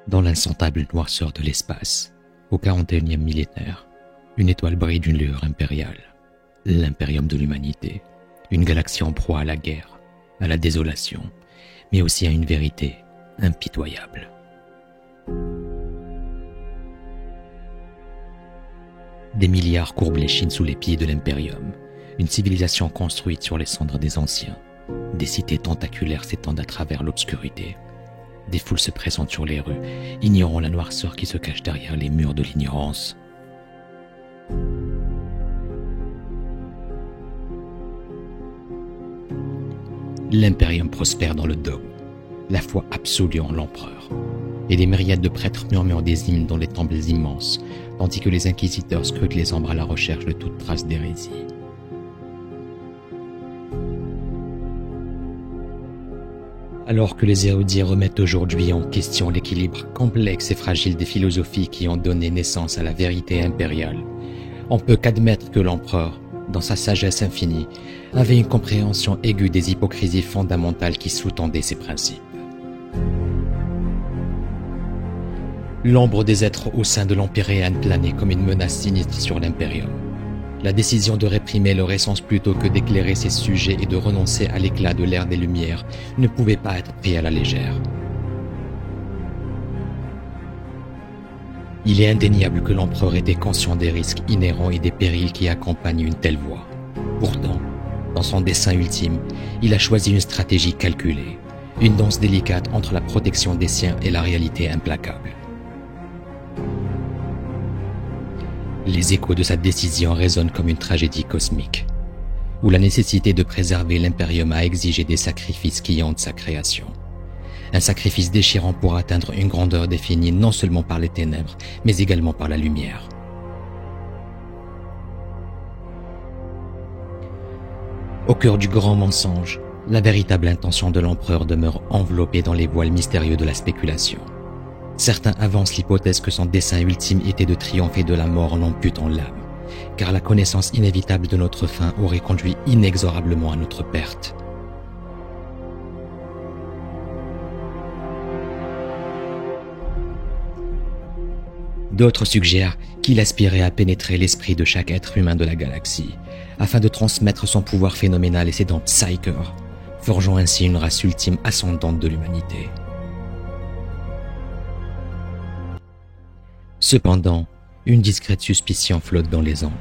Dans l'insondable noirceur de l'espace, au 41e millénaire, une étoile brille d'une lueur impériale, l'impérium de l'humanité, une galaxie en proie à la guerre, à la désolation, mais aussi à une vérité impitoyable. Des milliards courbent l'échine sous les pieds de l'impérium, une civilisation construite sur les cendres des anciens. Des cités tentaculaires s'étendent à travers l'obscurité. Des foules se présentent sur les rues, ignorant la noirceur qui se cache derrière les murs de l'ignorance. L'impérium prospère dans le dogme, la foi absolue en l'empereur. Et des myriades de prêtres murmurent des hymnes dans les temples immenses, tandis que les inquisiteurs scrutent les ombres à la recherche de toute trace d'hérésie. Alors que les érudits remettent aujourd'hui en question l'équilibre complexe et fragile des philosophies qui ont donné naissance à la vérité impériale, on peut qu'admettre que l'empereur, dans sa sagesse infinie, avait une compréhension aiguë des hypocrisies fondamentales qui sous-tendaient ses principes. L'ombre des êtres au sein de l'Empire réel planait comme une menace sinistre sur l'impérium. La décision de réprimer leur essence plutôt que d'éclairer ses sujets et de renoncer à l'éclat de l'ère des Lumières ne pouvait pas être pris à la légère. Il est indéniable que l'empereur était conscient des risques inhérents et des périls qui accompagnent une telle voie. Pourtant, dans son dessein ultime, il a choisi une stratégie calculée, une danse délicate entre la protection des siens et la réalité implacable. Les échos de sa décision résonnent comme une tragédie cosmique, où la nécessité de préserver l'impérium a exigé des sacrifices qui hantent sa création. Un sacrifice déchirant pour atteindre une grandeur définie non seulement par les ténèbres, mais également par la lumière. Au cœur du grand mensonge, la véritable intention de l'empereur demeure enveloppée dans les voiles mystérieux de la spéculation. Certains avancent l'hypothèse que son dessein ultime était de triompher de la mort en amputant l'âme, car la connaissance inévitable de notre fin aurait conduit inexorablement à notre perte. D'autres suggèrent qu'il aspirait à pénétrer l'esprit de chaque être humain de la galaxie, afin de transmettre son pouvoir phénoménal et ses dents Psyker, forgeant ainsi une race ultime ascendante de l'humanité. Cependant, une discrète suspicion flotte dans les ombres,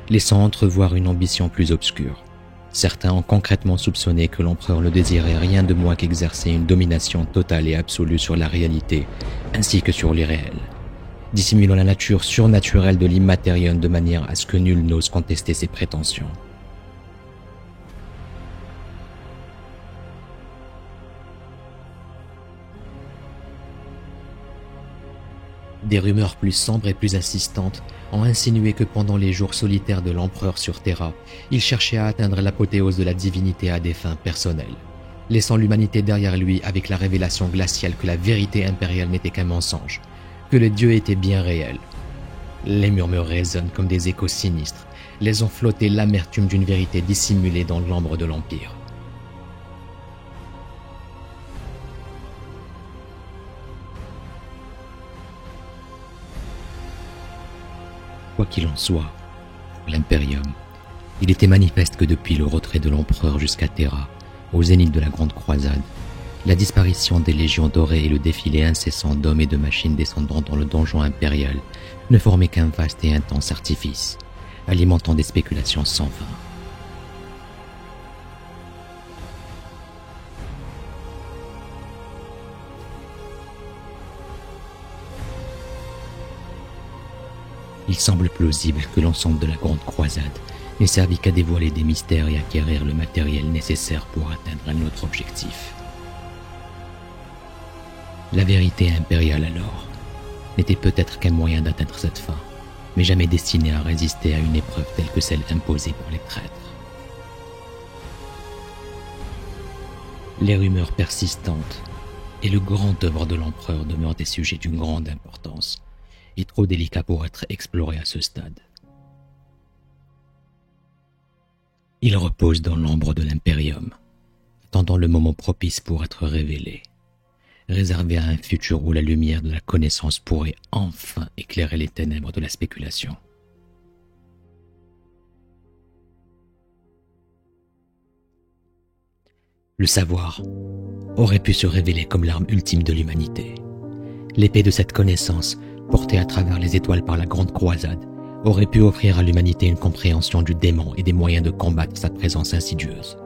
laissant entrevoir une ambition plus obscure. Certains ont concrètement soupçonné que l'empereur ne désirait rien de moins qu'exercer une domination totale et absolue sur la réalité, ainsi que sur l'irréel, dissimulant la nature surnaturelle de l'immatérium de manière à ce que nul n'ose contester ses prétentions. Des rumeurs plus sombres et plus insistantes ont insinué que pendant les jours solitaires de l'empereur sur Terra, il cherchait à atteindre l'apothéose de la divinité à des fins personnelles, laissant l'humanité derrière lui avec la révélation glaciale que la vérité impériale n'était qu'un mensonge, que le Dieu était bien réel. Les murmures résonnent comme des échos sinistres, laissant flotter l'amertume d'une vérité dissimulée dans l'ombre de l'Empire. Quoi qu'il en soit, pour l'Imperium, il était manifeste que depuis le retrait de l'empereur jusqu'à Terra, au zénith de la Grande Croisade, la disparition des légions dorées et le défilé incessant d'hommes et de machines descendant dans le donjon impérial ne formaient qu'un vaste et intense artifice, alimentant des spéculations sans fin. Il semble plausible que l'ensemble de la Grande Croisade n'ait servi qu'à dévoiler des mystères et acquérir le matériel nécessaire pour atteindre un autre objectif. La vérité impériale alors n'était peut-être qu'un moyen d'atteindre cette fin, mais jamais destiné à résister à une épreuve telle que celle imposée par les traîtres. Les rumeurs persistantes et le grand œuvre de l'empereur demeurent des sujets d'une grande importance, et trop délicat pour être exploré à ce stade. Il repose dans l'ombre de l'Imperium, attendant le moment propice pour être révélé. réservé à un futur où la lumière de la connaissance pourrait enfin éclairer les ténèbres de la spéculation. Le savoir aurait pu se révéler comme l'arme ultime de l'humanité. L'épée de cette connaissance, portée à travers les étoiles par la Grande Croisade, aurait pu offrir à l'humanité une compréhension du démon et des moyens de combattre sa présence insidieuse.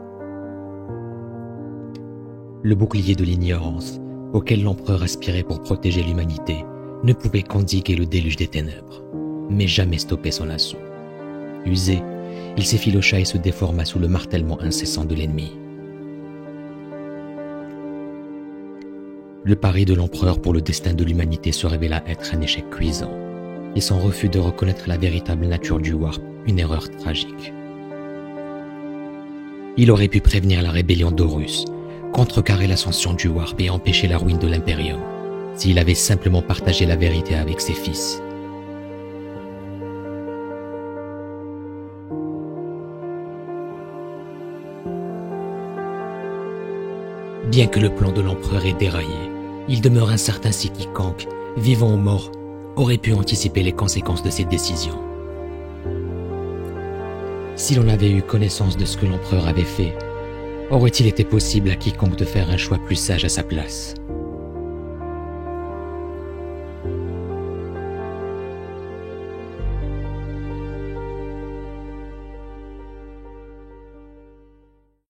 Le bouclier de l'ignorance, auquel l'empereur aspirait pour protéger l'humanité, ne pouvait qu'endiguer le déluge des ténèbres, mais jamais stopper son assaut. Usé, il s'effilocha et se déforma sous le martèlement incessant de l'ennemi. Le pari de l'empereur pour le destin de l'humanité se révéla être un échec cuisant, et son refus de reconnaître la véritable nature du Warp une erreur tragique. Il aurait pu prévenir la rébellion d'Horus, contrecarrer l'ascension du Warp et empêcher la ruine de l'Imperium, s'il avait simplement partagé la vérité avec ses fils. Bien que le plan de l'empereur ait déraillé, il demeure incertain si quiconque, vivant ou mort, aurait pu anticiper les conséquences de ses décisions. Si l'on avait eu connaissance de ce que l'empereur avait fait, aurait-il été possible à quiconque de faire un choix plus sage à sa place ?